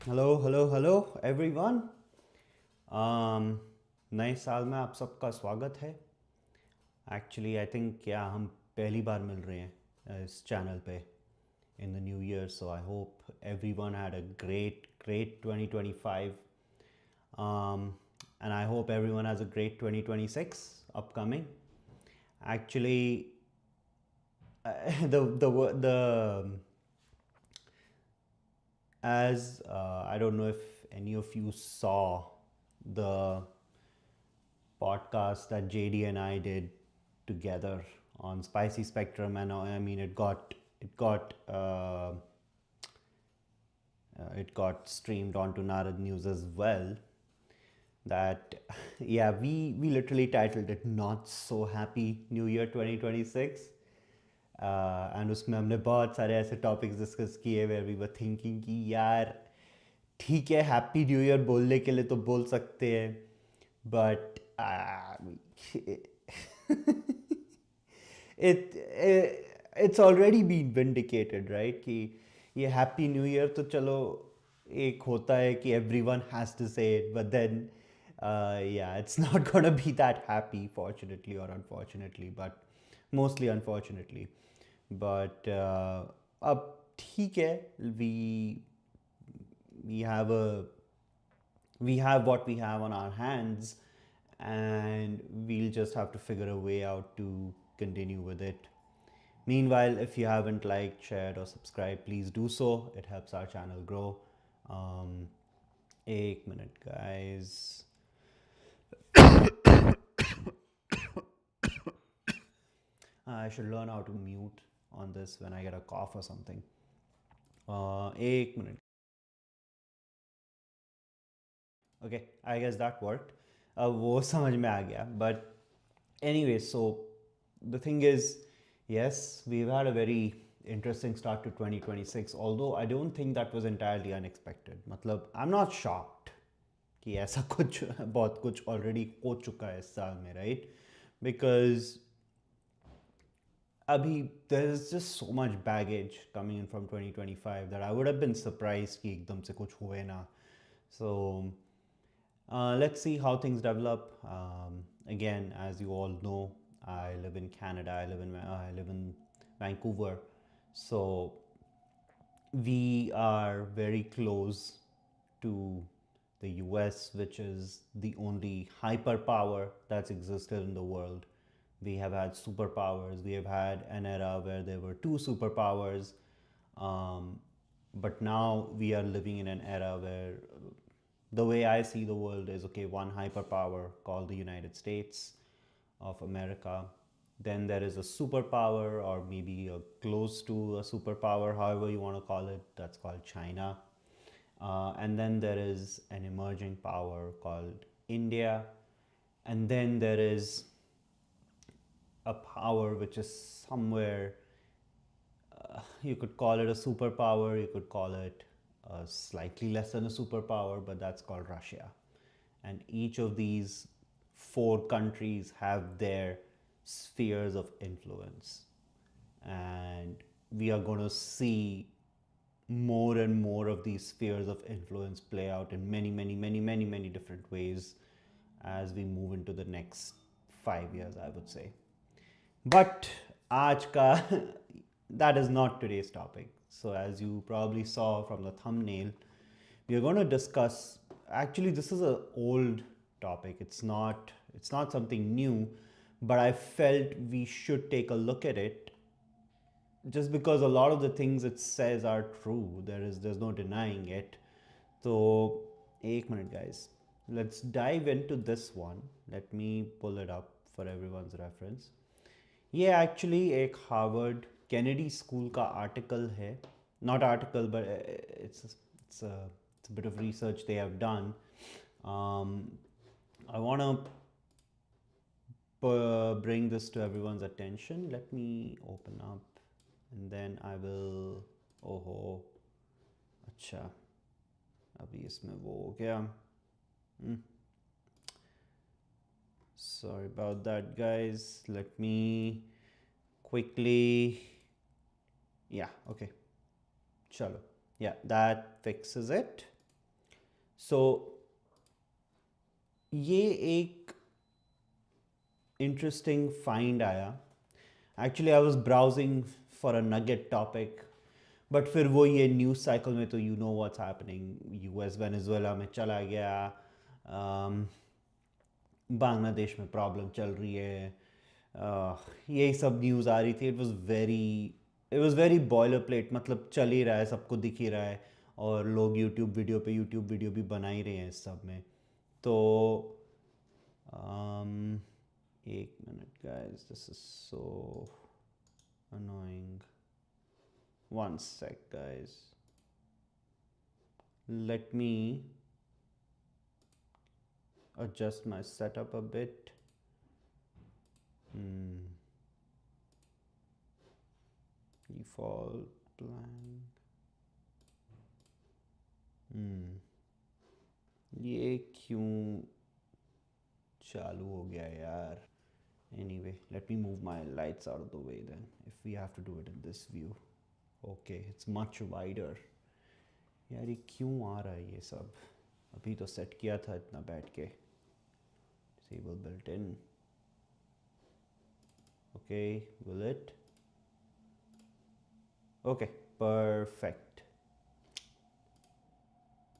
Hello everyone. नए साल में आप सबका स्वागत है। एक्चुअली आई थिंक हम पहली बार मिल रहे हैं इस चैनल पे in the new year, so I hope everyone had a great 2025 and I hope everyone has a great 2026 upcoming. Actually, the as I don't know if any of you saw the podcast that JD and I did together on Spicy Spectrum, and I mean it got streamed onto Narad News as well. That yeah, we literally titled it "Not So Happy New Year 2026." And उसमें हमने बहुत सारे ऐसे topics discuss किए where we were thinking कि यार ठीक है, हैप्पी न्यू ईयर बोलने के लिए तो बोल सकते हैं, but it's already been vindicated right कि ये हैप्पी न्यू ईयर तो चलो एक होता है कि everyone has to say it, but then yeah, it's not gonna be that happy, fortunately or unfortunately, but mostly unfortunately. But अब ठीक है, we have a we have what we have on our hands, and we'll just have to figure a way out to continue with it. Meanwhile, if you haven't liked, shared, or subscribed, please do so. It helps our channel grow. एक minute, guys. I should learn how to mute on this when I get a cough or something. एक minute. Okay, I guess that worked. वो समझ में आ गया. But anyway, so the thing is, yes, we've had a very interesting start to 2026, although I don't think that was entirely unexpected. मतलब I'm not shocked कि ऐसा कुछ बहुत कुछ already हो चुका है इस साल में, right? Because abhi there is just so much baggage coming in from 2025 that I would have been surprised कि एकदम से कुछ हुए ना. So let's see how things develop. Again, as you all know, I live in Canada. I live in Vancouver, so we are very close to the US, which is the only hyperpower that's existed in the world. We have had superpowers. We have had an era where there were two superpowers, but now we are living in an era where the way I see the world is okay, one hyperpower called the United States of America. Then there is a superpower, or maybe a close to a superpower, however you want to call it, that's called China. And then there is an emerging power called India. And then there is a power which is somewhere, you could call it a superpower, you could call it slightly less than a superpower, but that's called Russia. And each of these four countries have their spheres of influence. And we are going to see more and more of these spheres of influence play out in many different ways as we move into the next 5 years, I would say. But aaj ka that is not today's topic. So as you probably saw from the thumbnail, we are going to discuss, actually this is an old topic. It's not something new, but I felt we should take a look at it just because a lot of the things it says are true. There's no denying it. So, एक minute, guys. Let's dive into this one. Let me pull it up for everyone's reference. ये actually एक Harvard Kennedy school का article है. Not article, but it's a bit of research they have done. I want to bring this to everyone's attention. Let me open up and then I will. ओहो, अच्छा, अभी इसमें वो हो गया. Sorry about that, guys. Let me quickly. Yeah, okay. Chalo. Yeah, that fixes it. सो ये एक interesting find आया. Actually I was browsing for a nugget topic, but फिर वो ये न्यूज़ साइकिल में तो you know what's happening, US Venezuela में चला गया, बांग्लादेश में प्रॉब्लम चल रही है, यही सब न्यूज़ आ रही थी. It was very boiler plate, मतलब चल ही रहा है, सबको दिख ही रहा है, और लोग यूट्यूब वीडियो भी बना ही रहे हैं इस सब में. तो um, एक minute guys, this is so annoying. One sec guys, let me adjust my setup a bit. Default blank. ये क्यों चालू हो गया यार? Anyway, let me move my lights out of the way then, if we have to do it in this view. Okay, it's much wider. यार ये क्यों आ रहा है ये सब? अभी तो सेट किया था इतना बैठ के. Disable built in. Okay, will it? Okay, perfect.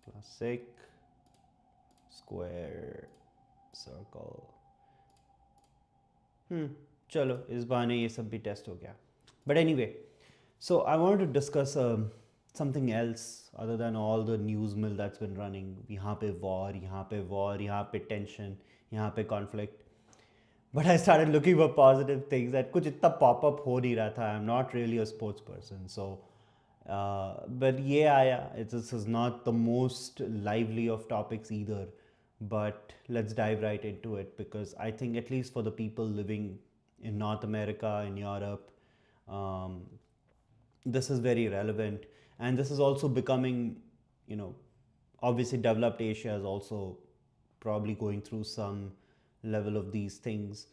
Classic square circle. चलो इस बहाने ये सब भी टेस्ट हो गया. But anyway, so I wanted to discuss something else other than all the news mill that's been running. यहाँ पे war, यहाँ पे tension, यहाँ पे conflict. But I started looking for positive things that कुछ इतना pop up हो नहीं रहा था. I'm not really a sports person, so but ये आया. This is not the most lively of topics either, but let's dive right into it, because I think at least for the people living in North America, in Europe, um, this is very relevant, and this is also becoming, you know, obviously developed Asia is also probably going through some level of these things,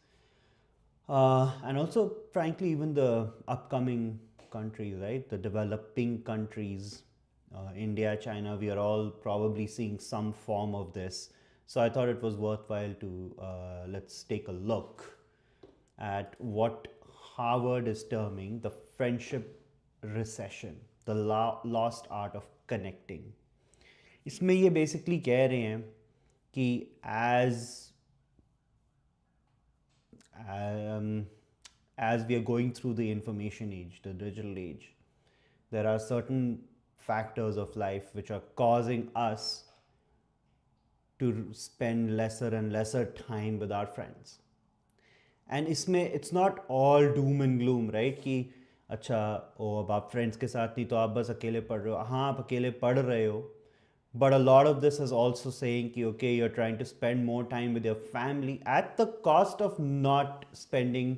and also frankly even the upcoming countries, right, the developing countries, India, China, we are all probably seeing some form of this. So I thought it was worthwhile to let's take a look at what Harvard is terming the friendship recession, the lost art of connecting. इसमें ये basically कह रहे हैं कि um, as we are going through the information age, the digital age, there are certain factors of life which are causing us to spend lesser and lesser time with our friends. And इसमें it's not all doom and gloom, right, कि अच्छा ओ अब आप friends के साथ नहीं तो आप बस अकेले पढ़ रहे हो. हाँ, आप अकेले पढ़ रहे हो, but a lot of this is also saying कि okay, you're trying to spend more time with your family at the cost of not spending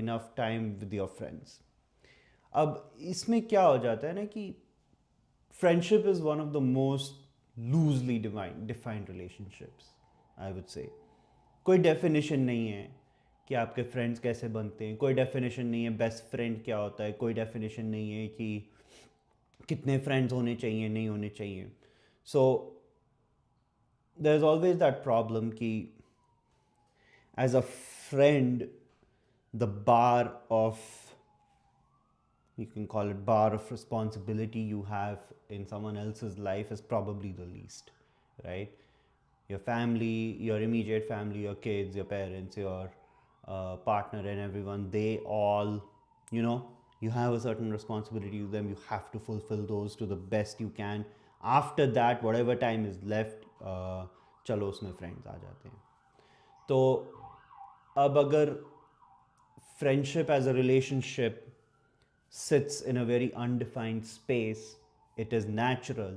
enough time with your friends. अब इसमें क्या हो जाता है ना कि friendship is one of the most loosely defined relationships, I would say. कोई definition नहीं है कि आपके फ्रेंड्स कैसे बनते हैं, कोई डेफिनेशन नहीं है बेस्ट फ्रेंड क्या होता है, कोई डेफिनेशन नहीं है कि कितने फ्रेंड्स होने चाहिए, नहीं होने चाहिए. So there is always that problem कि as a friend the bar of, you can call it bar of responsibility you have in someone else's life is probably the least, right? Your family, your immediate family, your kids, your parents, your partner, and everyone, they all, you know, you have a certain responsibility to them. You have to fulfill those to the best you can. After that, whatever time is left, चलो उसमें friends आ जाते हैं. तो अब अगर friendship as a relationship sits in a very undefined space, it is natural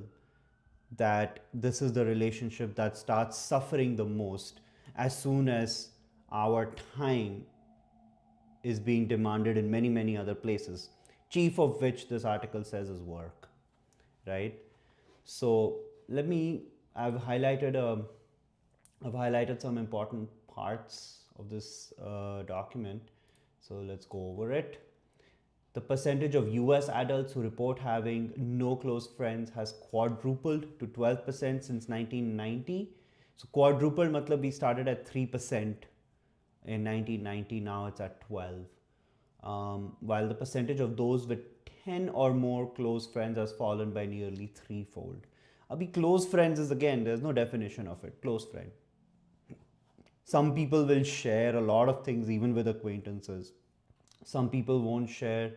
that this is the relationship that starts suffering the most as soon as our time is being demanded in many, many other places, chief of which this article says is work, right? So let me, I've highlighted some important parts of this document, so let's go over it. The percentage of US adults who report having no close friends has quadrupled to 12% since 1990. So quadrupled matlab we started at 3% in 1990, now it's at 12. While the percentage of those with 10 or more close friends has fallen by nearly threefold. Abhi close friends is, again, there's no definition of it. Close friend. Some people will share a lot of things even with acquaintances. Some people won't share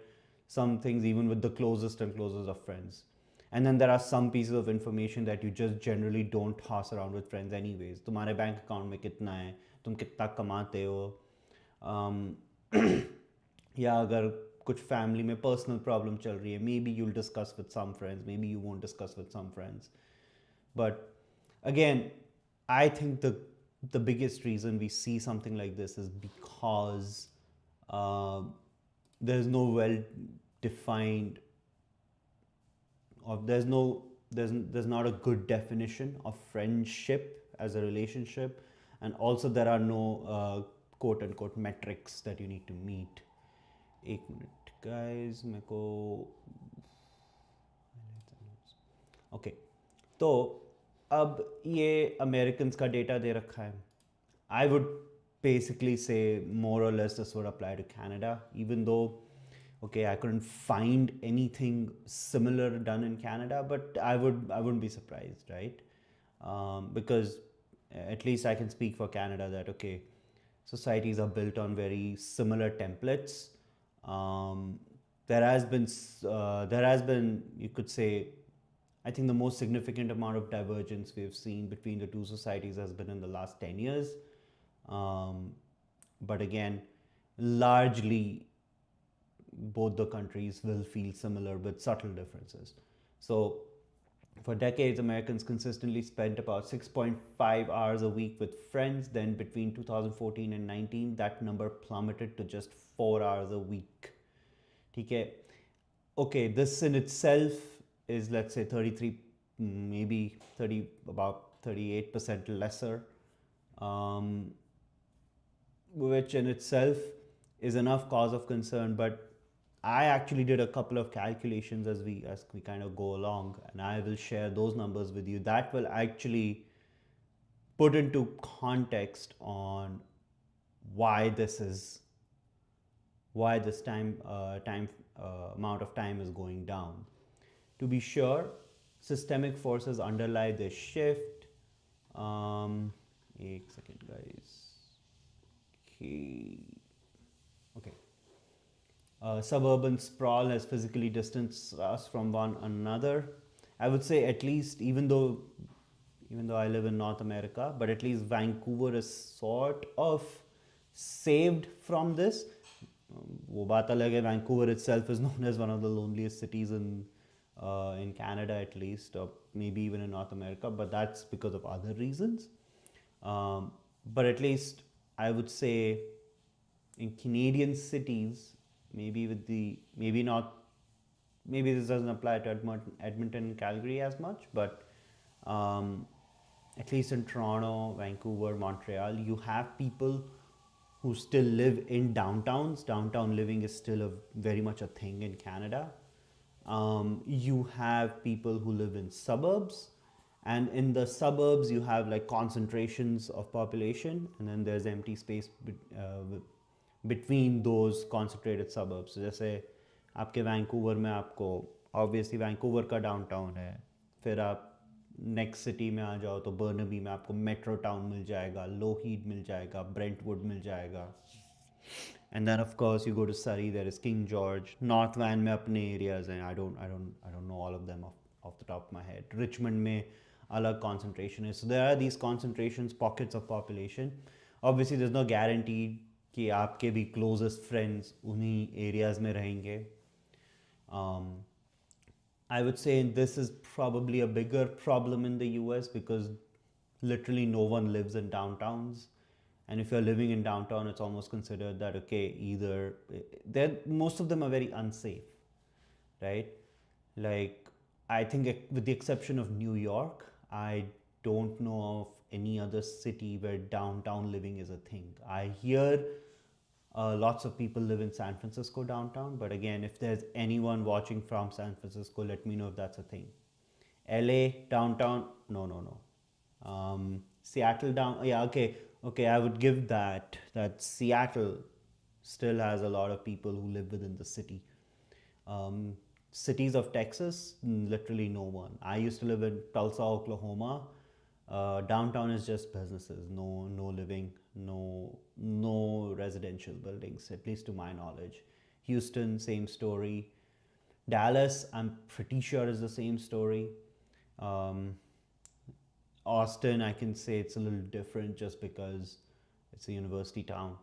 some things even with the closest and closest of friends. And then there are some pieces of information that you just generally don't toss around with friends anyways. तुम्हारे bank account में कितना है, तुम कितना कमाते हो, या अगर कुछ फैमिली में पर्सनल प्रॉब्लम चल रही है, maybe you'll discuss with some friends, maybe you won't discuss with some friends. But again, I think the biggest reason we see something like this is because there's no well defined, or there's not a good definition of friendship as a relationship, and also there are no quote unquote metrics that you need to meet. एक minute guys, मेरे को okay. तो अब ये Americans का data दे रखा है. I would basically say more or less this would apply to Canada, even though, okay, I couldn't find anything similar done in Canada, but I wouldn't be surprised, right? Because at least I can speak for Canada that, okay, societies are built on very similar templates. There has been, you could say, I think the most significant amount of divergence we've seen between the two societies has been in the last 10 years. But again, largely both the countries will feel similar with subtle differences. So for decades, Americans consistently spent about 6.5 hours a week with friends. Then between 2014 and 19, that number plummeted to just 4 hours a week. Okay, this in itself is, let's say, 33, maybe 30, about 38% lesser, which in itself is enough cause of concern. But I actually did a couple of calculations as we kind of go along, and I will share those numbers with you. That will actually put into context on why this amount of time is going down. To be sure, systemic forces underlie this shift. एक second, guys. Okay. Suburban sprawl has physically distanced us from one another. I would say, at least, even though I live in North America, but at least Vancouver is sort of saved from this. वो बात अलग है, Vancouver itself is known as one of the loneliest cities in Canada, at least, or maybe even in North America, but that's because of other reasons. But at least I would say in Canadian cities, maybe this doesn't apply to Edmonton and Calgary as much, but at least in Toronto, Vancouver, Montreal, you have people who still live in downtowns. Downtown living is still very much a thing in Canada. You have people who live in suburbs, and in the suburbs you have like concentrations of population, and then there's empty space between those concentrated suburbs. So जैसे आपके Vancouver में आपको obviously Vancouver का downtown है, फिर आप next city में आ जाओ तो बर्नबी में आपको मेट्रो टाउन मिल जाएगा, लोहीड मिल जाएगा, ब्रेंटवुड मिल जाएगा. And then of course you go to Surrey, there is King George. North Van में अपने areas हैं, I don't know all of them off the top of my head. Richmond में अलग concentration है. So there are these concentrations, pockets of population. Obviously there's no guarantee कि आपके भी closest friends उन्हीं areas में रहेंगे. I would say this is probably a bigger problem in the US because literally no one lives in downtowns. And if you're living in downtown, it's almost considered that, okay, either most of them are very unsafe, right? Like, I think with the exception of New York, I don't know of any other city where downtown living is a thing. I hear Lots of people live in San Francisco downtown, but again, if there's anyone watching from San Francisco, let me know if that's a thing. LA downtown, no, no, no. Seattle down, yeah, okay, okay. I would give that Seattle still has a lot of people who live within the city. Um, Cities of Texas, literally no one. I used to live in Tulsa, Oklahoma. Downtown is just businesses, no living, no residential buildings, at least to my knowledge. Houston, same story. Dallas, I'm pretty sure is the same story. Um, Austin, I can say it's a little different just because it's a university town.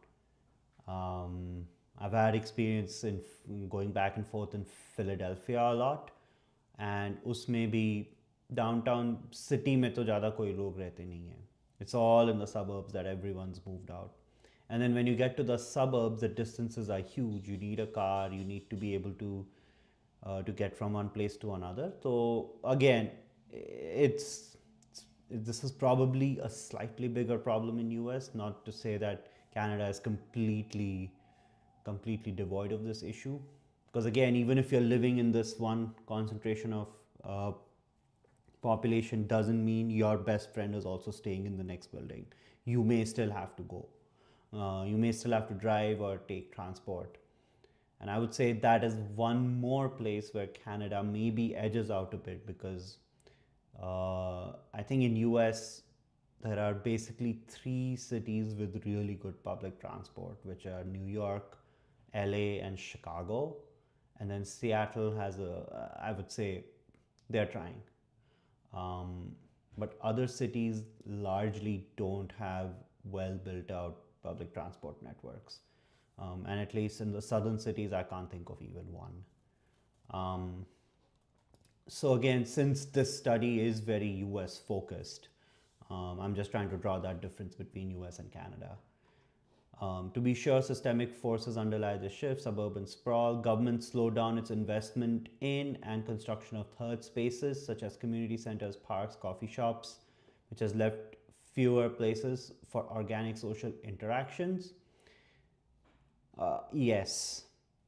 Um, I've had experience in going back and forth in Philadelphia a lot, and उसमें भी downtown city में तो ज़्यादा कोई लोग रहते नहीं हैं. It's all in the suburbs that everyone's moved out. And then when you get to the suburbs, the distances are huge. You need a car. You need to be able to get from one place to another. So again, this is probably a slightly bigger problem in US. Not to say that Canada is completely devoid of this issue, because again, even if you're living in this one concentration of population, doesn't mean your best friend is also staying in the next building. You may still have to go. You may still have to drive or take transport. And I would say that is one more place where Canada maybe edges out a bit, because I think in US there are basically 3 cities with really good public transport, which are New York, LA, and Chicago. And then Seattle has I would say they're trying. But other cities largely don't have well built out public transport networks. And at least in the southern cities, I can't think of even one. So again, since this study is very US focused, I'm just trying to draw that difference between US and Canada. To be sure, systemic forces underlie the shift: suburban sprawl, government slowed down its investment in and construction of third spaces such as community centers, parks, coffee shops, which has left fewer places for organic social interactions. Yes,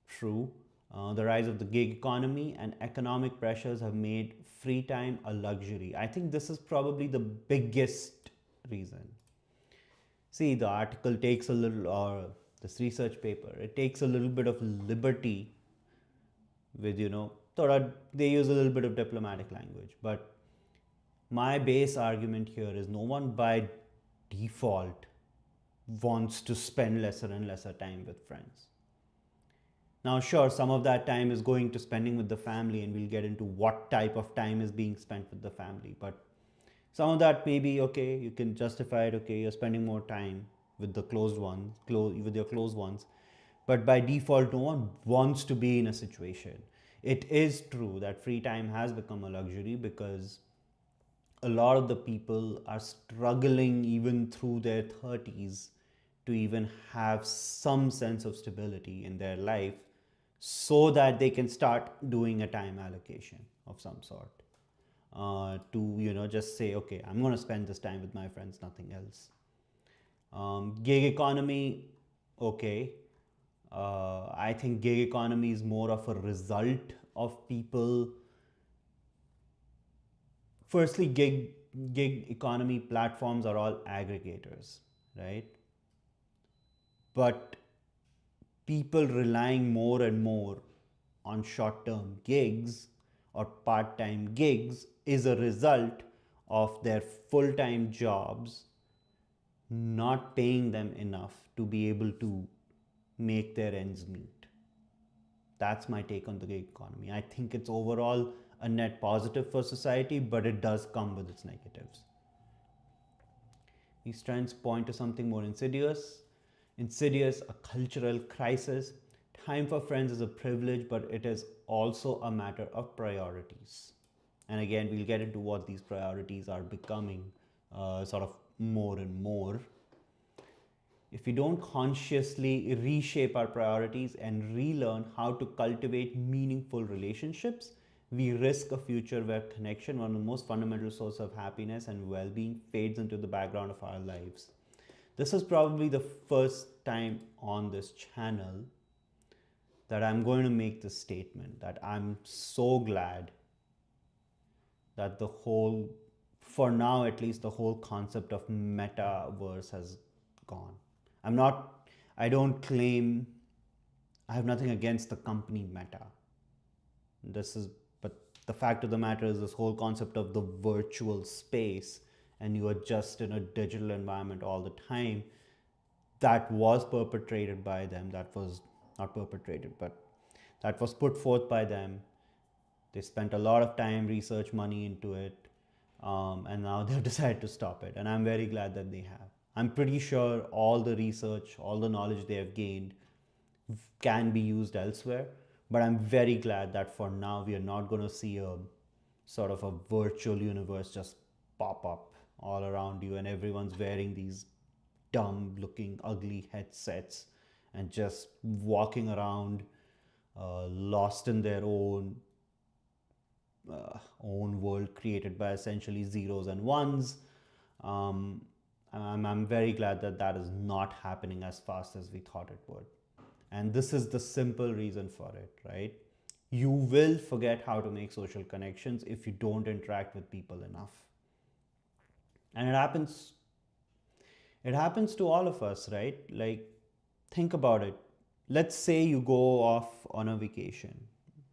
true. The rise of the gig economy and economic pressures have made free time a luxury. I think this is probably the biggest reason. See, the article takes a little, or this research paper, it takes a little bit of liberty with, they use a little bit of diplomatic language. But my base argument here is no one by default wants to spend lesser and lesser time with friends. Now, sure, some of that time is going to spending with the family, and we'll get into what type of time is being spent with the family. But some of that may be okay, you can justify it, okay, you're spending more time with the with your close ones. But by default, no one wants to be in a situation. It is true that free time has become a luxury because a lot of the people are struggling even through their 30s to even have some sense of stability in their life so that they can start doing a time allocation of some sort. To just say, okay, I'm going to spend this time with my friends, nothing else. Gig economy, okay. I think gig economy is more of a result of people. Firstly, gig economy platforms are all aggregators, right? But people relying more and more on short-term gigs or part-time gigs is a result of their full-time jobs not paying them enough to be able to make their ends meet. That's my take on the gig economy. I think it's overall a net positive for society, but it does come with its negatives. These trends point to something more insidious, a cultural crisis. Time for friends is a privilege, but it is also a matter of priorities. And again, we'll get into what these priorities are becoming sort of more and more. If we don't consciously reshape our priorities and relearn how to cultivate meaningful relationships, we risk a future where connection, one of the most fundamental sources of happiness and well being, fades into the background of our lives. This is probably the first time on this channel that I'm going to make this statement that I'm so glad that the whole, for now at least, the whole concept of metaverse has gone. I'm not, I don't claim, I have nothing against the company Meta. This is, but the fact of the matter is this whole concept of the virtual space and you are just in a digital environment all the time, that was perpetrated by them. That was not perpetrated, but that was put forth by them. They spent a lot of time, research, money into it, and now they've decided to stop it. And I'm very glad that they have. I'm pretty sure all the research, all the knowledge they have gained can be used elsewhere. But I'm very glad that for now we are not going to see a sort of a virtual universe just pop up all around you and everyone's wearing these dumb looking ugly headsets and just walking around lost in their own world created by essentially zeros and ones. Um, I'm very glad that that is not happening as fast as we thought it would. And this is the simple reason for it, right? You will forget how to make social connections if you don't interact with people enough. And it happens to all of us, right? Like, think about it. Let's say you go off on a vacation.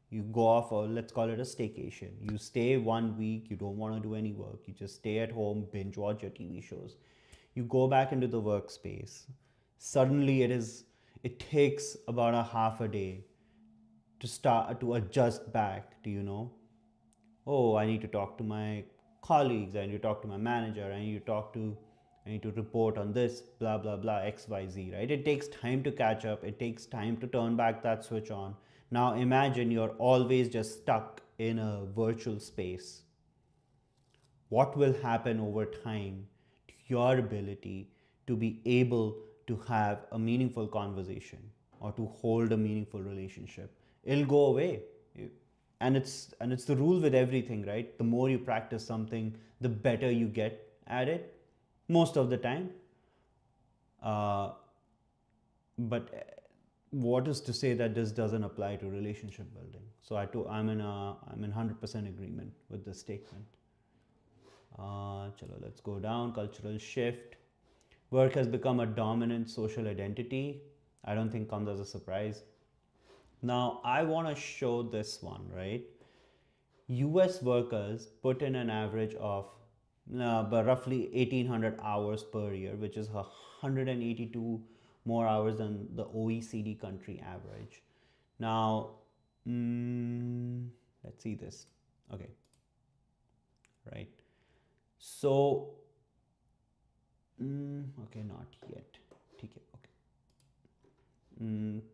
You go off, or let's call it a staycation. You stay 1 week, you don't want to do any work. You just stay at home, binge watch your TV shows. You go back into the workspace. Suddenly it takes about a half a day to start to adjust back to, oh, I need to talk to my colleagues, I need to talk to my manager, I need to report on this, blah blah blah, XYZ, right? It takes time to catch up, it takes time to turn back that switch on. Now imagine you're always just stuck in a virtual space. What will happen over time to your ability to be able to have a meaningful conversation or to hold a meaningful relationship? It'll go away. And it's the rule with everything, right? The more you practice something, the better you get at it most of the time. uh, but what is to say that this doesn't apply to relationship building? So I'm in 100% agreement with this statement. Chalo, let's go down. Cultural shift. Work has become a dominant social identity. I don't think comes as a surprise. Now, I want to show this one, right? US workers put in an average of roughly 1800 hours per year, which is 182 more hours than the OECD country average. Now, let's see this. Okay, right. So, okay, not yet. Okay.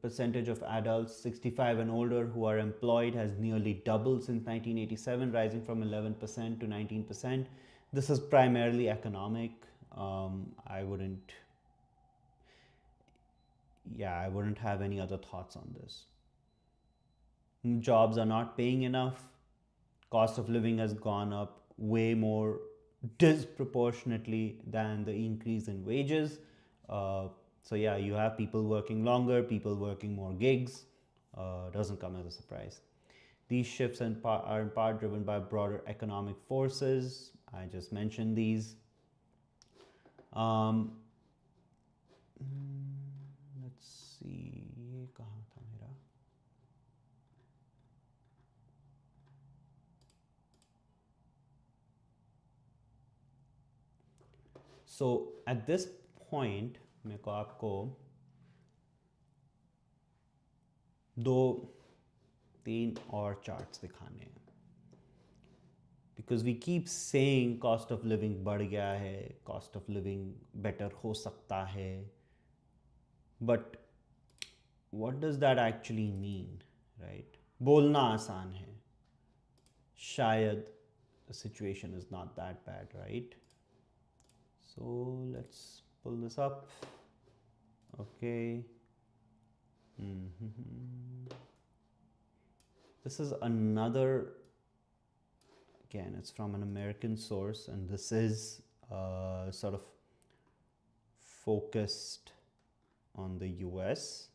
Percentage of adults 65 and older who are employed has nearly doubled since 1987, rising from 11% to 19%. This is primarily economic. I wouldn't have any other thoughts on this. Jobs are not paying enough. Cost of living has gone up way more disproportionately than the increase in wages. So yeah, you have people working longer, people working more gigs. Doesn't come as a surprise. These shifts are in part driven by broader economic forces. I just mentioned these. Let's see. कहाँ था मेरा? So at this point, मेरे को आपको दो तीन और charts दिखाने हैं. Because we keep saying cost of living बढ़ गया है, cost of living better हो सकता है. But what does that actually mean, right? बोलना आसान है. शायद the situation is not that bad, right? So let's pull this up. Okay. This is another, again, it's from an American source, and this is sort of focused on the US.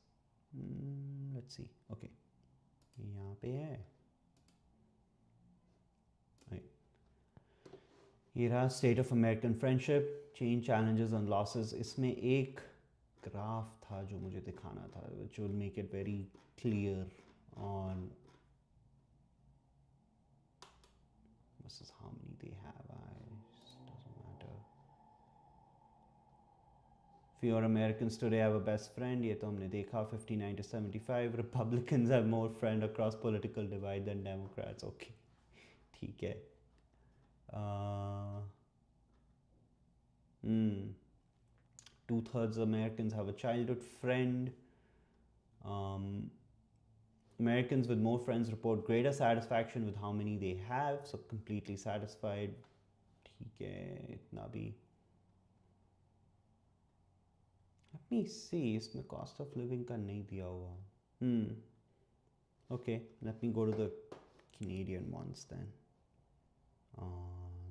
Let's see. Okay. यहाँ पे है. Right. Era state of American friendship, change, challenges and losses. इसमें एक graph था जो मुझे दिखाना था, which will make it very clear on versus how many they have. Doesn't matter. Fewer Americans today have a best friend. ये तो हमने देखा 59 to 75. Republicans have more friends across political divide than Democrats. Okay, ठीक है. 2/3 Americans have a childhood friend. Americans with more friends report greater satisfaction with how many they have. So completely satisfied. ठीक है, इतना भी. Let me see. इसमें cost of living का नहीं दिया हुआ. Okay, let me go to the Canadian ones then.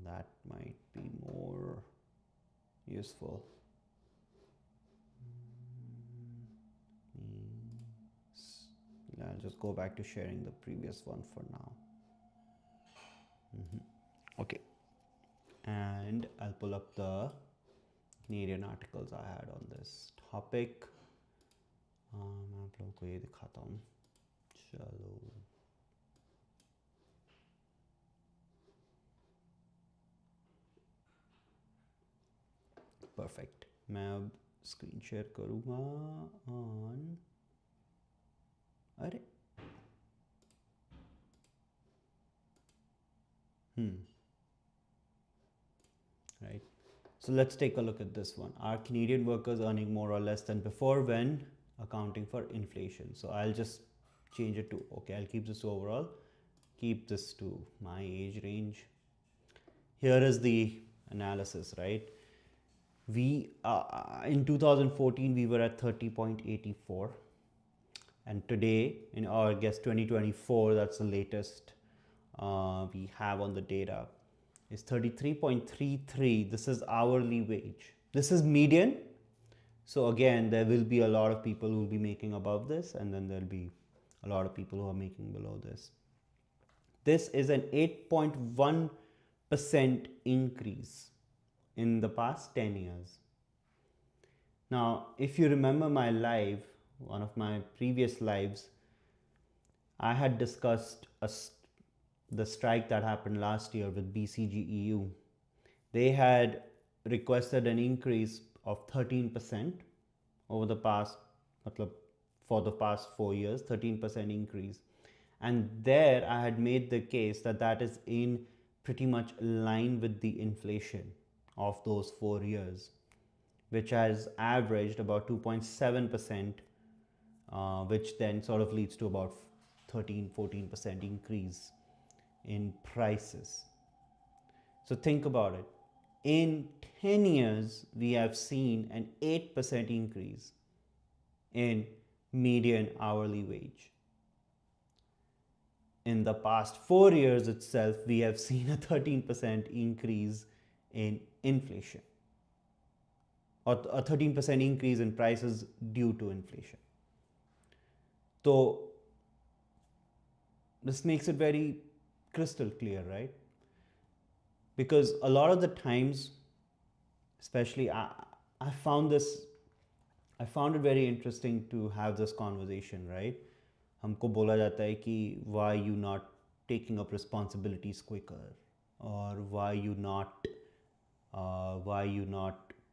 That might be more useful. I'll just go back to sharing the previous one for now. Okay, and I'll pull up the Canadian articles I had on this topic. मैं आप लोगों को ये दिखाता हूँ. चलो. Perfect. मैं अब स्क्रीन शेयर करूँगा on. अरे. Right. So let's take a look at this one. Are Canadian workers earning more or less than before when accounting for inflation? So I'll just change it to, okay, I'll keep this to overall, keep this to my age range. Here is the analysis, right? We in 2014 we were at 30.84, and today in our 2024, that's the latest we have on the data, is 33.33. This is hourly wage. This is median. So again, there will be a lot of people who will be making above this, and then there'll be a lot of people who are making below this. This is an 8.1% increase in the past 10 years. Now, if you remember my live, one of my previous lives, I had discussed the strike that happened last year with BCGEU. They had requested an increase of 13% over the past, for the past 4 years, 13% increase. And there I had made the case that that is in pretty much line with the inflation of those 4 years, which has averaged about 2.7%, which then sort of leads to about 13-14% increase in prices. So think about it. In 10 years, we have seen an 8% increase in median hourly wage. In the past 4 years itself, we have seen a 13% increase in inflation, or a 13% increase in prices due to inflation. So this makes it very crystal clear, right? Because a lot of the times, especially I found it very interesting to have this conversation, right? हमको बोला जाता है कि why you not taking up responsibilities quicker, or why you not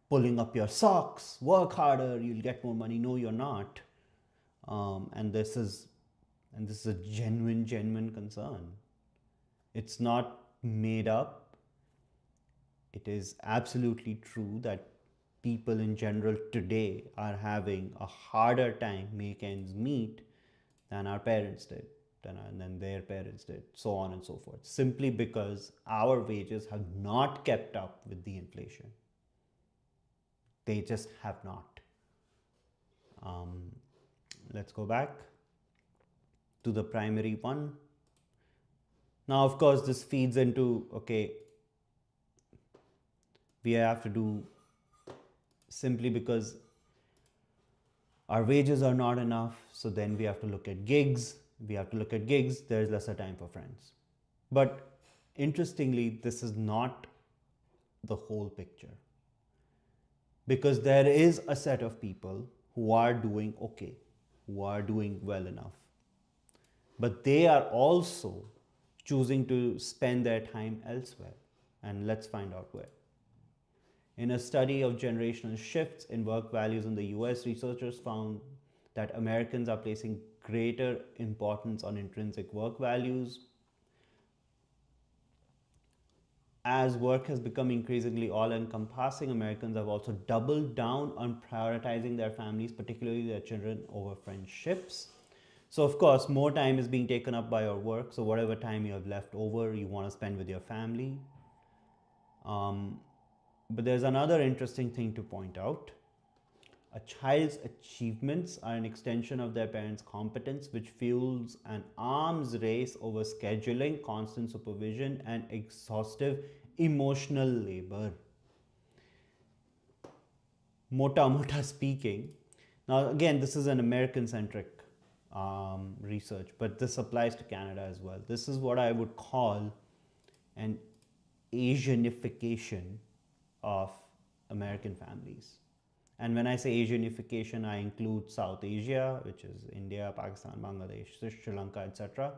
pulling up your socks, work harder, you'll get more money. No, you're not. And this is a genuine concern. It's not made up. It is absolutely true that people in general today are having a harder time make ends meet than our parents did, than their parents did, so on and so forth, simply because our wages have not kept up with the inflation. They just have not. Let's go back to the primary one. Now, of course, this feeds into, okay, we have to do simply because our wages are not enough. So then we have to look at gigs. We have to look at gigs. There's lesser time for friends. But interestingly, this is not the whole picture, because there is a set of people who are doing okay, who are doing well enough, but they are also choosing to spend their time elsewhere. And let's find out where. In a study of generational shifts in work values in the US, researchers found that Americans are placing greater importance on intrinsic work values. As work has become increasingly all encompassing, Americans have also doubled down on prioritizing their families, particularly their children, over friendships. So, of course, more time is being taken up by your work. So, whatever time you have left over, you want to spend with your family. But there's another interesting thing to point out. A child's achievements are an extension of their parents' competence, which fuels an arms race over scheduling, constant supervision, and exhaustive emotional labor. Mota speaking. Now, again, this is an American centric research, but this applies to Canada as well. This is what I would call an Asianification of American families. And when I say Asianification, I include South Asia, which is India, Pakistan, Bangladesh, Sri Lanka, etc.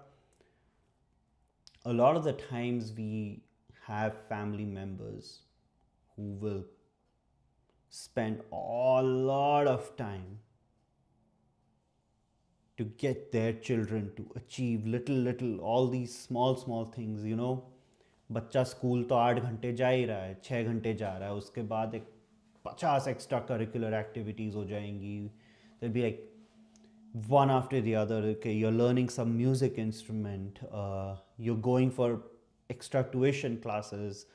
A lot of the times we have family members who will spend a lot of time to get their children to achieve little all these small things, you know. बच्चा school तो 8 घंटे जा ही रहा है, 6 घंटे जा रहा है, उसके बाद एक 50 एक्स्ट्रा करिकुलर एक्टिविटीज़ हो जाएंगी. There'll be like one after the other. Okay, you're learning some music instrument, you're going for extra tuition classes,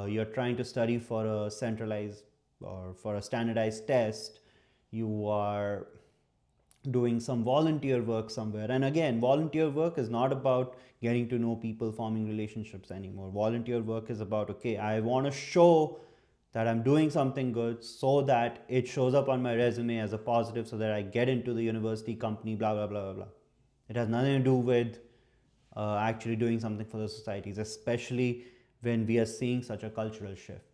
you're trying to study for a centralized or for a standardized test, you are doing some volunteer work somewhere. And again, volunteer work is not about getting to know people, forming relationships anymore. Volunteer work is about, okay, I want to show that I'm doing something good so that it shows up on my resume as a positive, so that I get into the university, company, blah blah blah blah blah. It has nothing to do with actually doing something for the societies, especially when we are seeing such a cultural shift.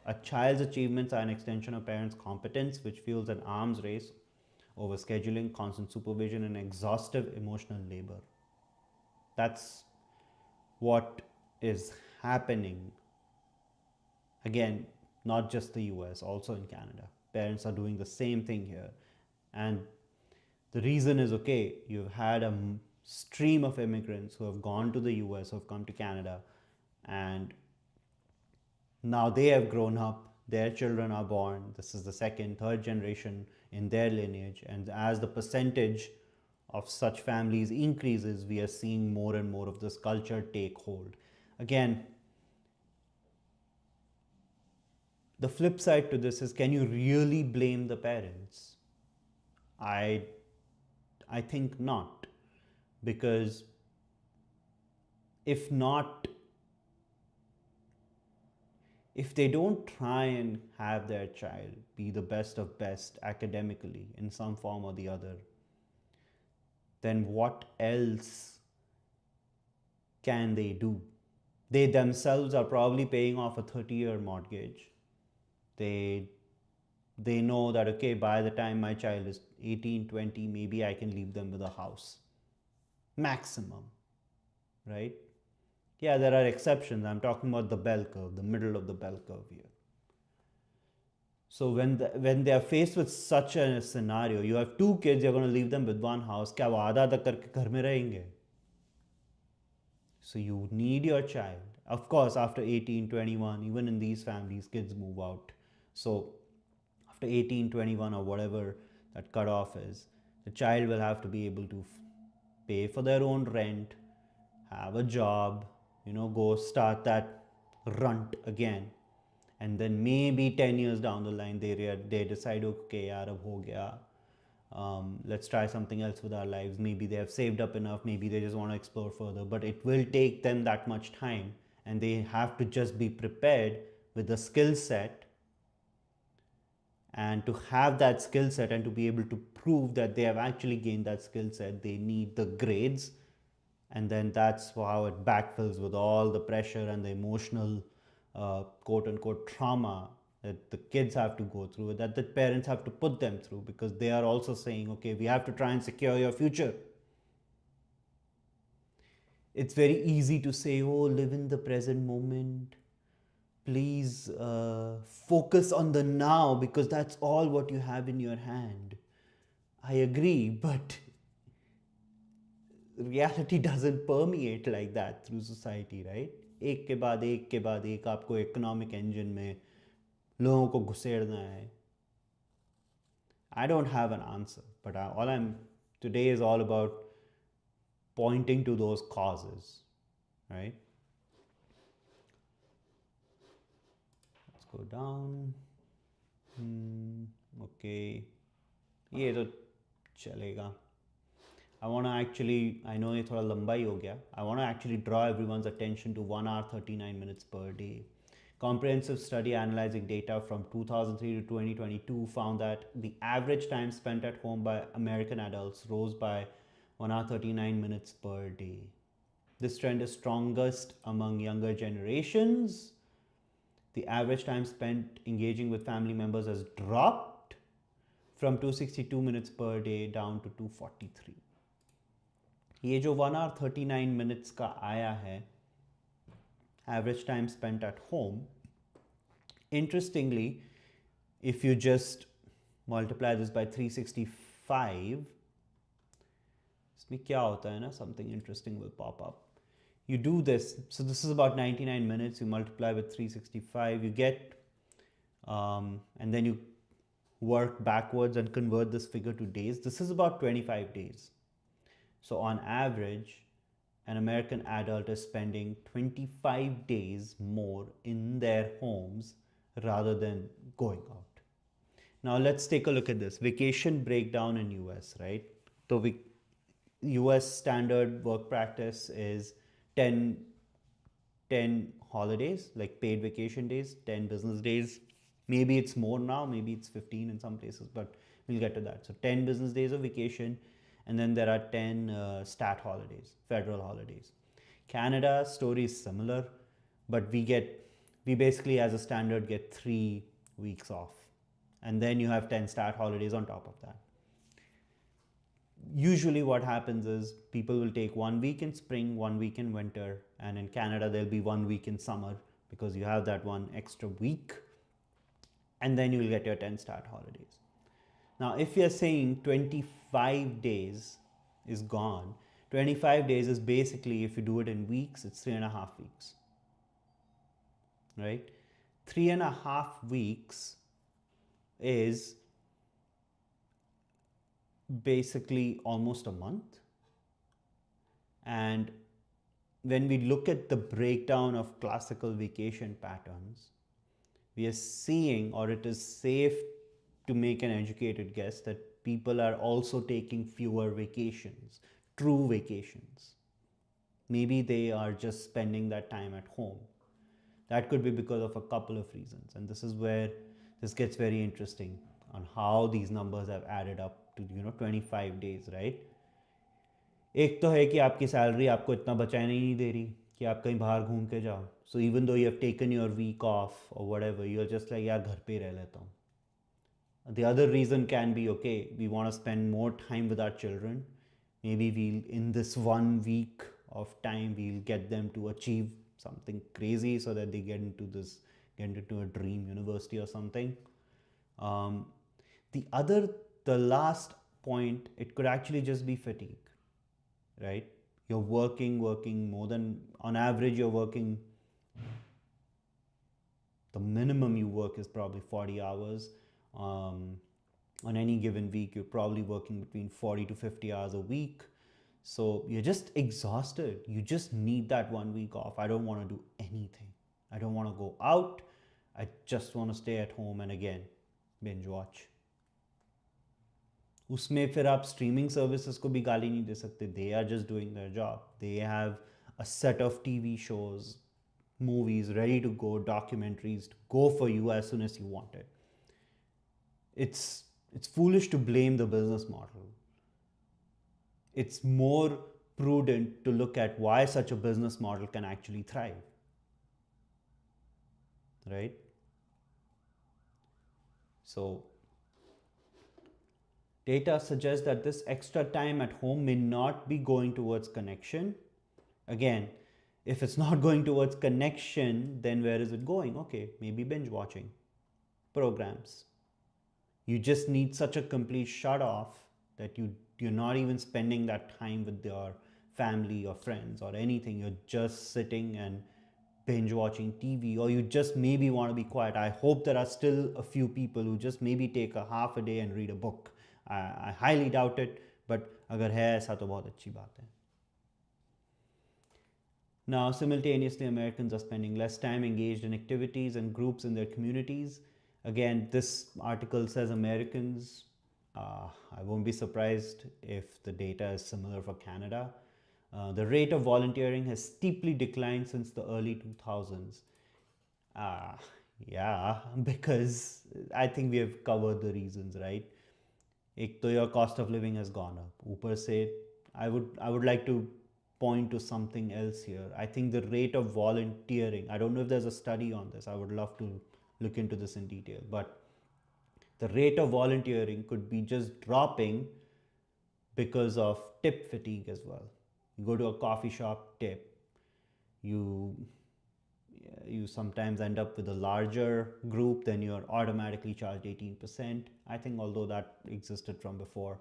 A child's achievements are an extension of parents' competence, which fuels an arms race over scheduling, constant supervision, and exhaustive emotional labor. That's what is happening. Again, not just the US, also in Canada. Parents are doing the same thing here. And the reason is, okay, you've had a stream of immigrants who have gone to the US, who have come to Canada, and now they have grown up, their children are born. This is the second, third generation in their lineage. And as the percentage of such families increases, we are seeing more and more of this culture take hold. Again, the flip side to this is, can you really blame the parents? I think not. Because if not, if they don't try and have their child be the best of best academically in some form or the other, then what else can they do? They themselves are probably paying off a 30-year mortgage. They know that, okay, by the time my child is 18, 20, maybe I can leave them with a house. Maximum, right? Yeah, there are exceptions. I'm talking about the bell curve, the middle of the bell curve here. So when they are faced with such a scenario, you have 2 kids, you're going to leave them with one house. क्या वो आधा तक करके घर में रहेंगे? So you need your child. Of course, after 18, 21, even in these families, kids move out. So after 18, 21 or whatever that cutoff is, the child will have to be able to pay for their own rent, have a job, go start that runt again. And then maybe 10 years down the line, they decide, okay, yaar, ab ho gaya. Let's try something else with our lives. Maybe they have saved up enough. Maybe they just want to explore further. But it will take them that much time. And they have to just be prepared with the skill set And to have that skill set and to be able to prove that they have actually gained that skill set, they need the grades. And then that's how it backfills with all the pressure and the emotional quote unquote trauma that the kids have to go through, that the parents have to put them through, because they are also saying, okay, we have to try and secure your future. It's very easy to say, oh, live in the present moment. Please focus on the now, because that's all what you have in your hand. I agree, but reality doesn't permeate like that through society, right? एक के बाद एक आपको economic engine में लोगों को घुसेड़ना है. I don't have an answer, but all I'm today is all about pointing to those causes, right? Let's go down. Okay, ये तो चलेगा. I want to actually, I know ये थोड़ा लंबा ही हो गया. I want to actually draw everyone's attention to 1 hour 39 minutes per day. Comprehensive study analyzing data from 2003 to 2022 found that the average time spent at home by American adults rose by 1 hour 39 minutes per day. This trend is strongest among younger generations. The average time spent engaging with family members has dropped from 262 minutes per day down to 243. ये जो 1 hour 39 minutes का आया है average time spent at home, interestingly, if you just multiply this by 365, इसमें क्या होता है ना, something interesting will pop up. You do this, so this is about 99 minutes, you multiply with 365, you get, and then you work backwards and convert this figure to days. This is about 25 days. So on average, an American adult is spending 25 days more in their homes rather than going out. Now let's take a look at this vacation breakdown in US, right? So US standard work practice is 10 holidays, like paid vacation days, 10 business days. Maybe it's more now, maybe it's 15 in some places, but we'll get to that. So 10 business days of vacation, and then there are 10 stat holidays, federal holidays. Canada story is similar, but we basically as a standard get 3 weeks off, and then you have 10 stat holidays on top of that. Usually what happens is people will take 1 week in spring, 1 week in winter, and in Canada there'll be 1 week in summer, because you have that one extra week, and then you will get your 10 stat holidays. Now, if you're saying 25 days is gone, 25 days is basically, if you do it in weeks, it's 3.5 weeks, right? 3.5 weeks is basically almost a month. And when we look at the breakdown of classical vacation patterns, we are seeing, or it is safe to make an educated guess, that people are also taking fewer vacations, true vacations. Maybe they are just spending that time at home. That could be because of a couple of reasons. And this is where this gets very interesting on how these numbers have added up to 25 days, right? एक तो है कि आपकी salary आपको इतना बचाने ही नहीं दे रही कि आप कहीं बाहर घूम के जाओ. So even though you have taken your week off or whatever, you're just like, यार घर पे ही रह लेता हूँ. The other reason can be, okay, we want to spend more time with our children. Maybe in this 1 week of time, we'll get them to achieve something crazy so that they get into a dream university or something. The last point, it could actually just be fatigue, right? You're working more than, on average, you're working, the minimum you work is probably 40 hours. On any given week, you're probably working between 40 to 50 hours a week. So you're just exhausted. You just need that 1 week off. I don't want to do anything. I don't want to go out. I just want to stay at home and again, binge watch. उसमें फिर आप streaming services को भी गाली नहीं दे सकते. They are just doing their job. They have a set of TV shows, movies ready to go, documentaries to go for you as soon as you want it. It's foolish to blame the business model. It's more prudent to look at why such a business model can actually thrive, right? So data suggests that this extra time at home may not be going towards connection. Again, if it's not going towards connection, then where is it going? Okay, maybe binge watching programs. You just need such a complete shut off that you're not even spending that time with your family or friends or anything. You're just sitting and binge watching TV, or you just maybe want to be quiet. I hope there are still a few people who just maybe take a half a day and read a book. I highly doubt it, but अगर है ऐसा तो बहुत अच्छी बात है. Now, simultaneously, Americans are spending less time engaged in activities and groups in their communities. Again, this article says Americans. I won't be surprised if the data is similar for Canada. The rate of volunteering has steeply declined since the early 2000s. Uh, yeah, because I think we have covered the reasons, right? एक तो your cost of living has gone up. ऊपर से I would like to point to something else here. I think the rate of volunteering, I don't know if there's a study on this. I would love to look into this in detail, but the rate of volunteering could be just dropping because of tip fatigue as well. You go to a coffee shop, tip. You you sometimes end up with a larger group, then you're automatically charged 18%. I think although that existed from before,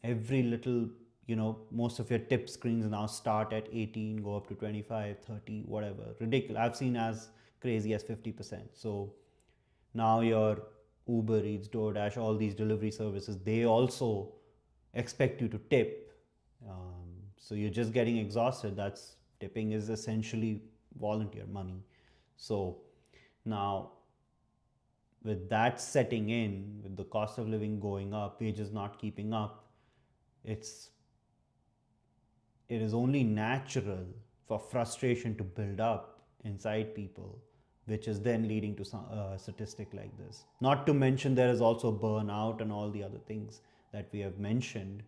every little, most of your tip screens now start at 18, go up to 25, 30, whatever. Ridiculous. I've seen as crazy as 50%. So now your Uber Eats, DoorDash, all these delivery services, they also expect you to tip. So you're just getting exhausted. That's tipping is essentially volunteer money. So now, with that setting in, with the cost of living going up, wages not keeping up, it is only natural for frustration to build up inside people, which is then leading to some statistic like this. Not to mention there is also burnout and all the other things that we have mentioned,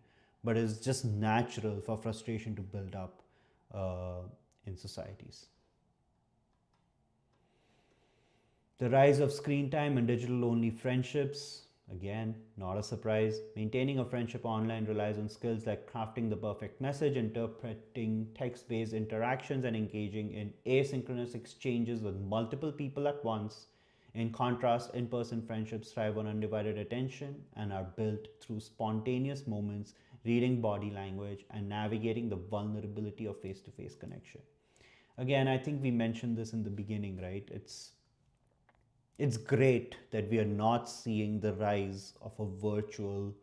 but it's just natural for frustration to build up in societies. The rise of screen time and digital only friendships. Again, not a surprise. Maintaining a friendship online relies on skills like crafting the perfect message, interpreting text based interactions, and engaging in asynchronous exchanges with multiple people at once. In contrast, in person friendships thrive on undivided attention and are built through spontaneous moments, reading body language, and navigating the vulnerability of face to face connection. Again, I think we mentioned this in the beginning, right? It's great that we are not seeing the rise of a virtual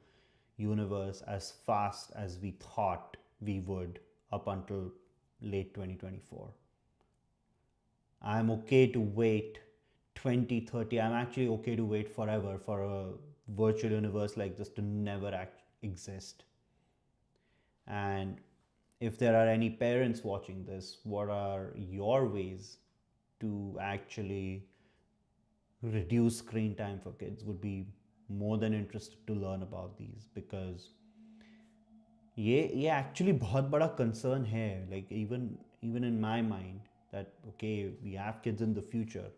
universe as fast as we thought we would up until late 2024. I'm okay to wait 20, 30. I'm actually okay to wait forever for a virtual universe like this to never exist. And if there are any parents watching this, what are your ways to actually reduce screen time for kids? Would be more than interested to learn about these, because ये actually बहुत बड़ा concern है, like even in my mind, that okay, we have kids in the future,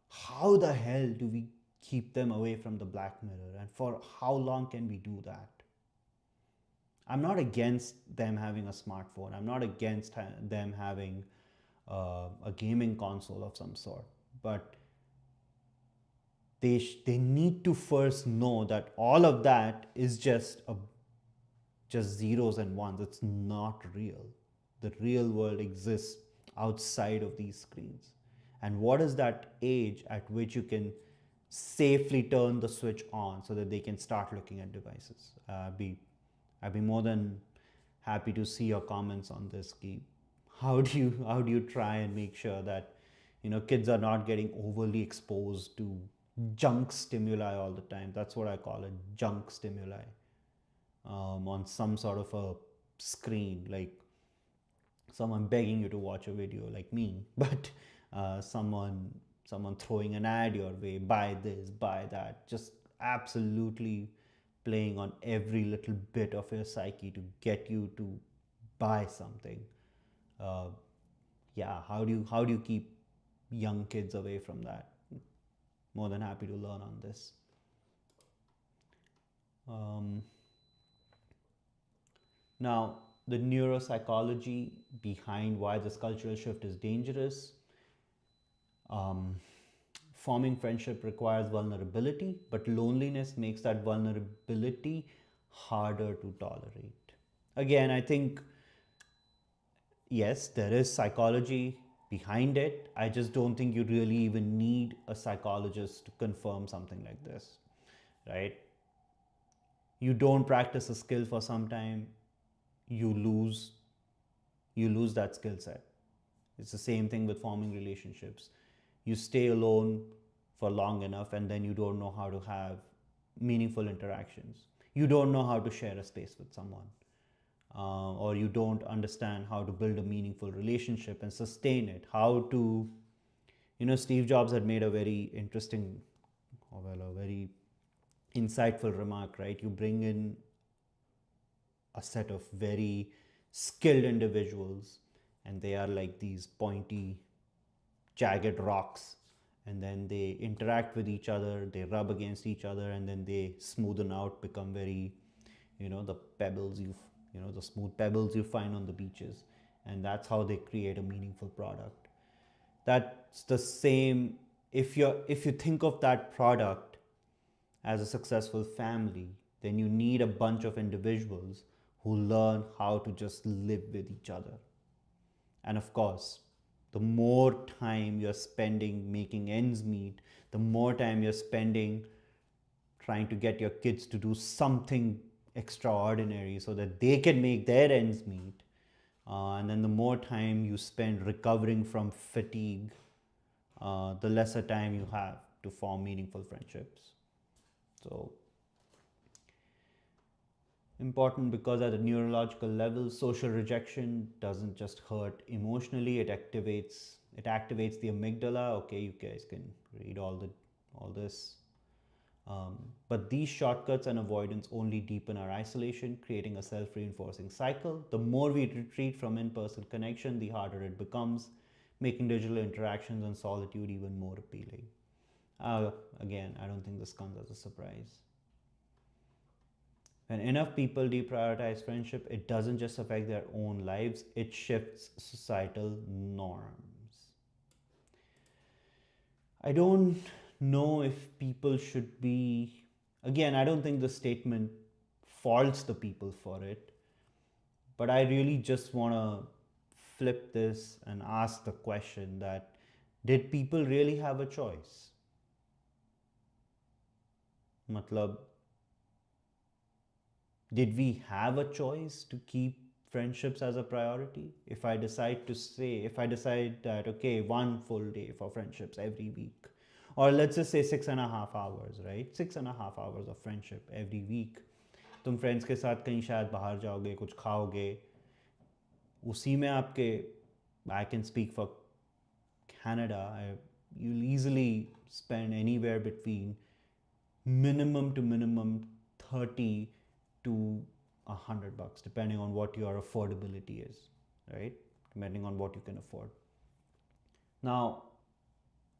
how the hell do we keep them away from the black mirror, and for how long can we do that? I'm not against them having a smartphone. I'm not against them having a gaming console of some sort, but they need to first know that all of that is just zeros and ones. It's not real. The real world exists outside of these screens. And what is that age at which you can safely turn the switch on so that they can start looking at devices? I'd be more than happy to see your comments on this. How do you try and make sure that kids are not getting overly exposed to junk stimuli all the time? That's what I call it, junk stimuli, on some sort of a screen, like someone begging you to watch a video like me, but someone throwing an ad your way, buy this, buy that. Just absolutely playing on every little bit of your psyche to get you to buy something. uh, yeah, how do you keep young kids away from that? More than happy to learn on this. um, Now, the neuropsychology behind why this cultural shift is dangerous. um, Forming friendship requires vulnerability, but loneliness makes that vulnerability harder to tolerate. Again, I think, yes, there is psychology behind it. I just don't think you really even need a psychologist to confirm something like this, right? You don't practice a skill for some time, you lose you lose that skill set. It's the same thing with forming relationships. You stay alone for long enough and then you don't know how to have meaningful interactions. You don't know how to share a space with someone. Or you don't understand how to build a meaningful relationship and sustain it. How to, Steve Jobs had made a very interesting, or well, a very insightful remark, right? You bring in a set of very skilled individuals and they are like these pointy jagged rocks, and then they interact with each other, they rub against each other, and then they smoothen out, become very, the pebbles the smooth pebbles you find on the beaches, and that's how they create a meaningful product. That's the same. If you think of that product as a successful family, then you need a bunch of individuals who learn how to just live with each other. And of course, the more time you're spending making ends meet, the more time you're spending trying to get your kids to do something extraordinary so that they can make their ends meet. And then the more time you spend recovering from fatigue, the lesser time you have to form meaningful friendships. So, important because at a neurological level, social rejection doesn't just hurt emotionally, it activates the amygdala. Okay, you guys can read all this. But these shortcuts and avoidance only deepen our isolation, creating a self-reinforcing cycle. The more we retreat from in-person connection, the harder it becomes, making digital interactions and solitude even more appealing. Again, I don't think this comes as a surprise. When enough people deprioritize friendship, it doesn't just affect their own lives, it shifts societal norms. I don't know if people should be, again, I don't think the statement faults the people for it, but I really just want to flip this and ask the question that did people really have a choice? Matlab, did we have a choice to keep friendships as a priority? If I decide that, okay, one full day for friendships every week, or let's just say 6.5 hours, right? 6.5 hours of friendship every week. तुम friends के साथ कहीं शायद बाहर जाओगे, कुछ खाओगे, उसी में आपके, I can speak for Canada, you'll easily spend anywhere between minimum to minimum 30 to $100, depending on what your affordability is, right? Depending on what you can afford. Now,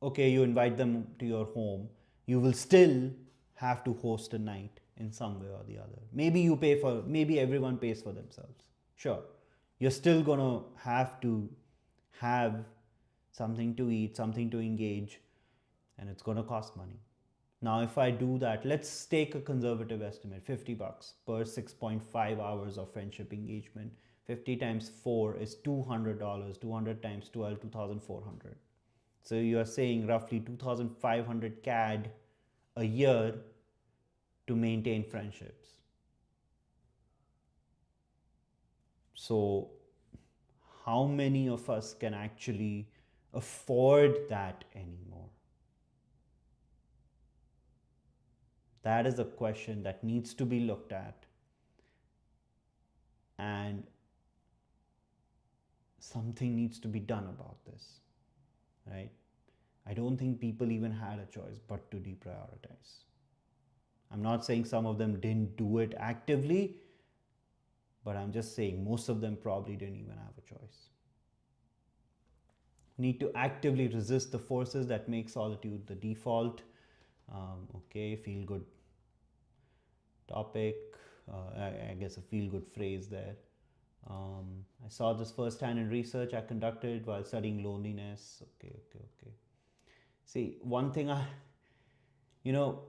okay, you invite them to your home, you will still have to host a night in some way or the other. Maybe everyone pays for themselves. Sure. You're still gonna have to have something to eat, something to engage, and it's gonna cost money. Now, if I do that, let's take a conservative estimate, $50 per 6.5 hours of friendship engagement. 50 times 4 is $200. 200 times 12, 2,400. So you are saying roughly 2,500 CAD a year to maintain friendships. So, how many of us can actually afford that anymore? That is a question that needs to be looked at, and something needs to be done about this, right? I don't think people even had a choice but to deprioritize. I'm not saying some of them didn't do it actively, but I'm just saying most of them probably didn't even have a choice. Need to actively resist the forces that make solitude the default. Okay, feel good topic. I guess a feel good phrase there. I saw this firsthand in research I conducted while studying loneliness. Okay. See, one thing you know,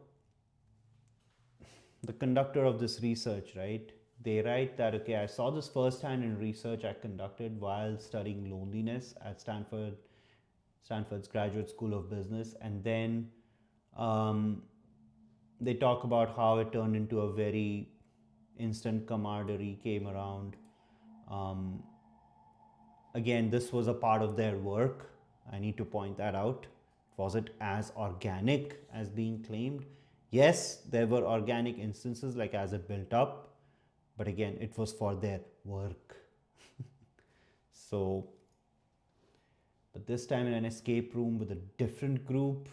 the conductor of this research, right? They write that, okay, I saw this firsthand in research I conducted while studying loneliness at Stanford's Graduate School of Business. And then um, they talk about how it turned into a very instant camaraderie came around. Um, Again, this was a part of their work. I need to point that out. Was it as organic as being claimed? Yes, there were organic instances like as it built up, but again, it was for their work. So, but this time in an escape room with a different group,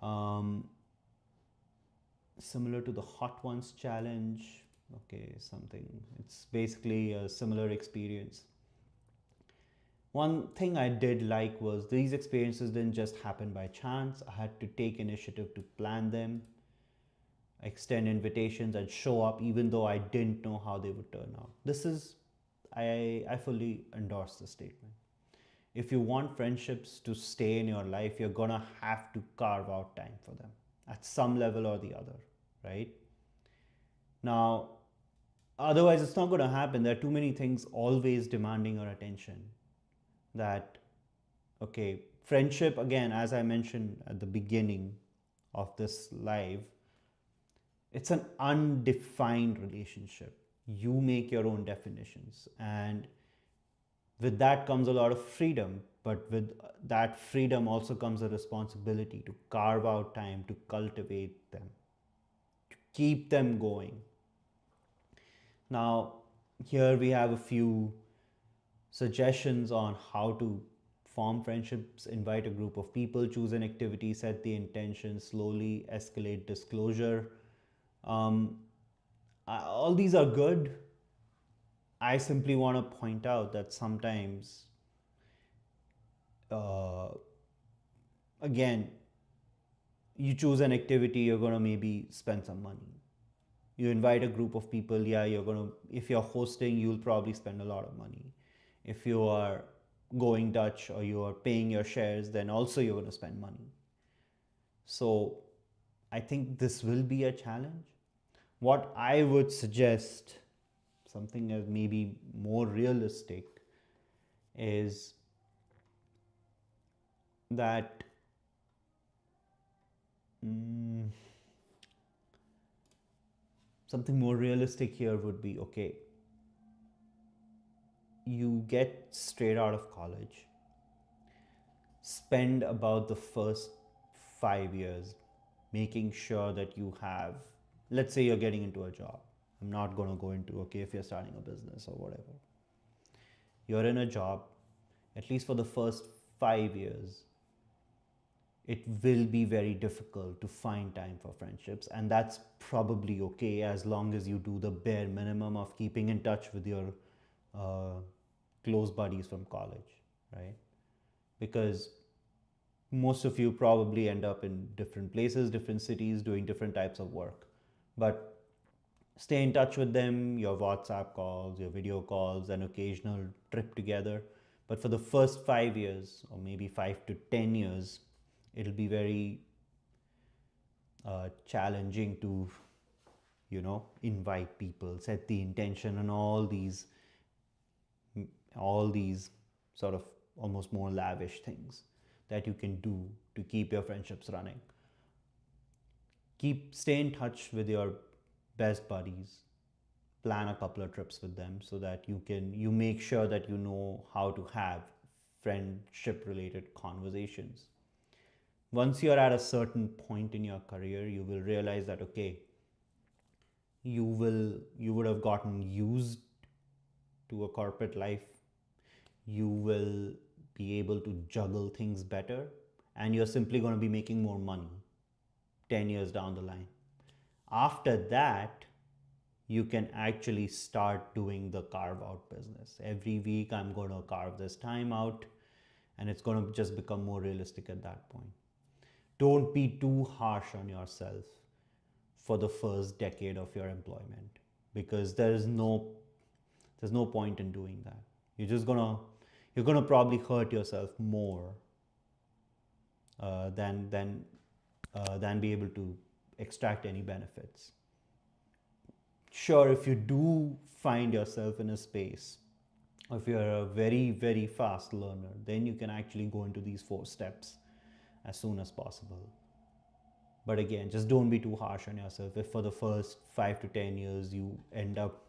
um, similar to the Hot Ones challenge. Okay, something. It's basically a similar experience. One thing I did like was these experiences didn't just happen by chance. I had to take initiative to plan them, extend invitations, and show up even though I didn't know how they would turn out. I fully endorse this statement. If you want friendships to stay in your life, you're gonna have to carve out time for them at some level or the other, right? Now, otherwise, it's not gonna happen. There are too many things always demanding our attention that okay, friendship, again, as I mentioned at the beginning of this live, it's an undefined relationship. You make your own definitions, and with that comes a lot of freedom, but with that freedom also comes a responsibility to carve out time to cultivate them, to keep them going. Now, here we have a few suggestions on how to form friendships. Invite a group of people, choose an activity, set the intention, slowly escalate disclosure. um, all these are good. I simply want to point out that sometimes uh, again, you choose an activity, you're going to maybe spend some money. You invite a group of people, yeah, you're going to, if you're hosting, you'll probably spend a lot of money. If you are going Dutch or you are paying your shares, then also you're going to spend money. So I think this will be a challenge. What I would suggest, something as maybe more realistic, is that something more realistic here would be okay, you get straight out of college, spend about the first 5 years making sure that you have, let's say you're getting into a job. I'm not going to go into, okay, if you're starting a business or whatever. You're in a job, at least for the first 5 years, it will be very difficult to find time for friendships. And that's probably okay as long as you do the bare minimum of keeping in touch with your uh, close buddies from college, right? Because most of you probably end up in different places, different cities, doing different types of work. But stay in touch with them, your WhatsApp calls, your video calls, an occasional trip together. But for the first 5 years, or maybe 5 to 10 years, it'll be very challenging to, invite people, set the intention, and all these sort of almost more lavish things that you can do to keep your friendships running. Stay in touch with your best buddies, plan a couple of trips with them so that you make sure that you know how to have friendship related conversations. Once you're at a certain point in your career, you will realize that okay, you would have gotten used to a corporate life. You will be able to juggle things better, and you're simply going to be making more money 10 years down the line. After that, you can actually start doing the carve out business. Every week, I'm going to carve this time out, and it's going to just become more realistic at that point. Don't be too harsh on yourself for the first decade of your employment, because there's no point in doing that. You're gonna probably hurt yourself more than be able to extract any benefits. Sure, if you do find yourself in a space, or if you're a very, very fast learner, then you can actually go into these 4 steps as soon as possible. But again, just don't be too harsh on yourself. If for the first 5 to 10 years you end up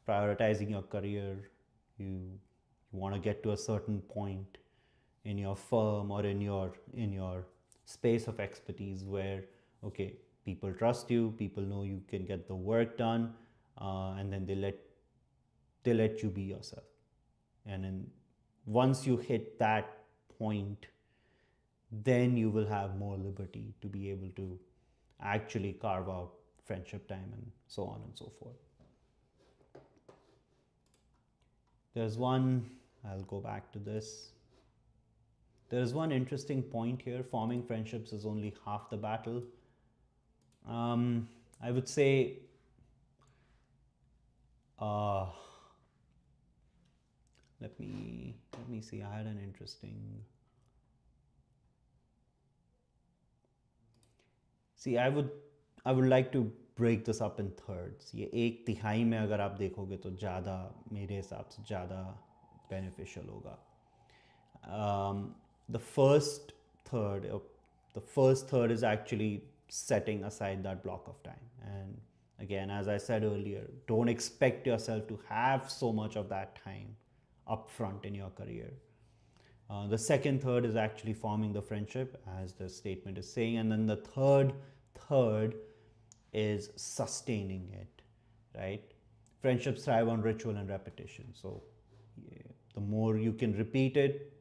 prioritizing your career, you want to get to a certain point in your firm or in your space of expertise where, okay, people trust you, people know you can get the work done, and then they let you be yourself. And then once you hit that point, then you will have more liberty to be able to actually carve out friendship time and so on and so forth. There's one, I'll go back to this. There's one interesting point here. Forming friendships is only half the battle. I would say let me see. I had an interesting. See, I would like to break this up in thirds. ये 1/3 में अगर आप देखोगे तो ज़्यादा मेरे हिसाब से ज़्यादा beneficial होगा. The first third is actually setting aside that block of time. And again, as I said earlier, don't expect yourself to have so much of that time up front in your career. The second third is actually forming the friendship, as the statement is saying. And then the third is sustaining it, right? Friendships thrive on ritual and repetition. So yeah, the more you can repeat it,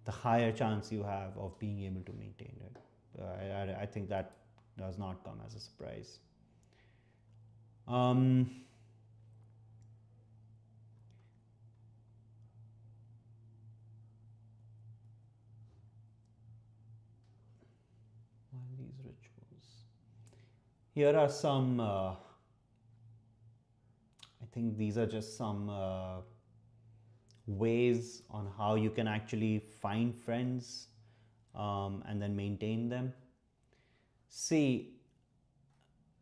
the higher chance you have of being able to maintain it. I think that does not come as a surprise. While these rituals, here are some. I think these are just some ways on how you can actually find friends and then maintain them. See,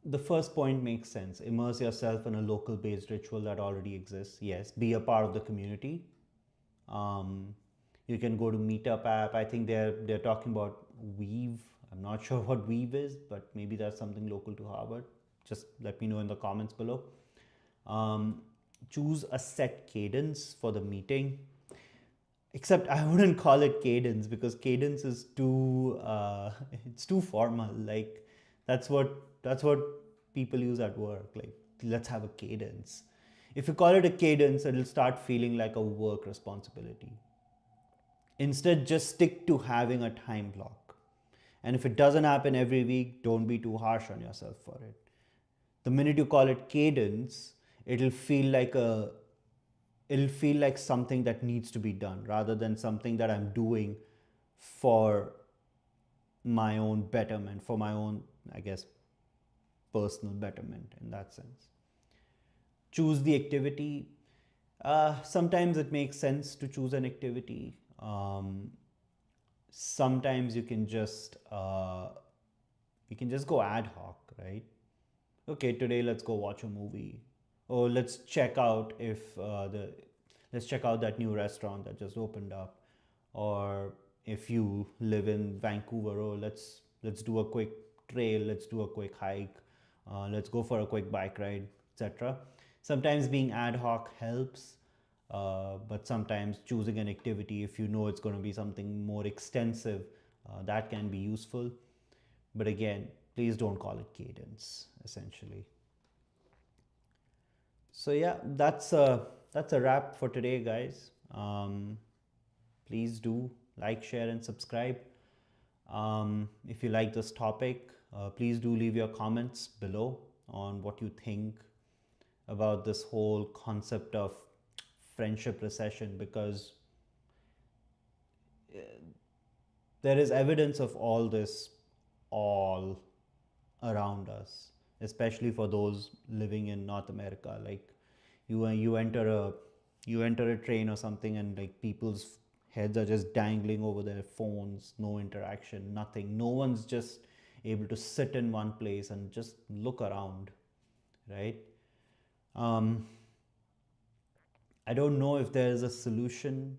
the first point makes sense. Immerse yourself in a local based ritual that already exists. Yes, be a part of the community. You can go to Meetup app. I think they're talking about Weave. I'm not sure what Weave is, but maybe that's something local to Harvard. Just let me know in the comments below. Choose a set cadence for the meeting. Except I wouldn't call it cadence, because cadence is too it's too formal. Like that's what people use at work. Like, let's have a cadence. If you call it a cadence, it'll start feeling like a work responsibility. Instead, just stick to having a time block. And if it doesn't happen every week, don't be too harsh on yourself for it. The minute you call it cadence, it'll feel like something that needs to be done, rather than something that I'm doing for my own betterment, for my own, I guess, personal betterment in that sense. Choose the activity. Sometimes it makes sense to choose an activity. Sometimes you can just go ad hoc, right? Okay, today let's go watch a movie, or let's check out that new restaurant that just opened up. Or if you live in Vancouver, oh, let's do a quick trail, let's do a quick hike, let's go for a quick bike ride, etc. Sometimes being ad hoc helps, but sometimes choosing an activity, if you know it's going to be something more extensive, that can be useful. But again, please don't call it cadence, essentially. So yeah, that's a wrap for today, guys. Please do like, share, and subscribe. If you like this topic, Please do leave your comments below on what you think about this whole concept of friendship recession, because there is evidence of all this all around us, especially for those living in North America. Like you enter a train or something, and like people's heads are just dangling over their phones, no interaction, nothing. No one's just able to sit in one place and just look around, right? Um, I don't know if there is a solution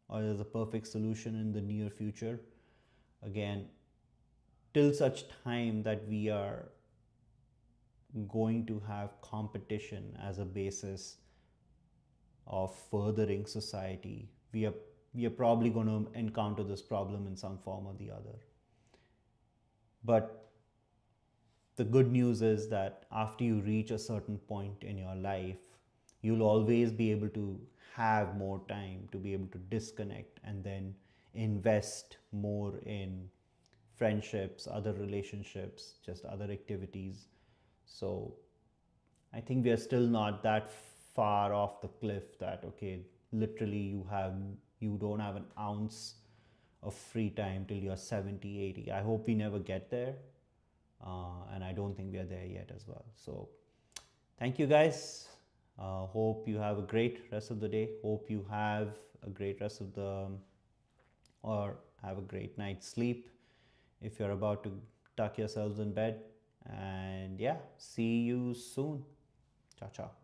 or there's a perfect solution in the near future. Again, till such time that we are going to have competition as a basis of furthering society, we are probably going to encounter this problem in some form or the other. But the good news is that after you reach a certain point in your life, you'll always be able to have more time to be able to disconnect and then invest more in friendships, other relationships, just other activities. So I think we are still not that far off the cliff that, okay, literally you don't have an ounce of free time till you're 70, 80. I hope we never get there. And I don't think we are there yet as well. So thank you guys. Hope you have a great rest of the day. Hope you have a great rest of the, or have a great night's sleep if you're about to tuck yourselves in bed. And yeah, see you soon. Ciao, ciao.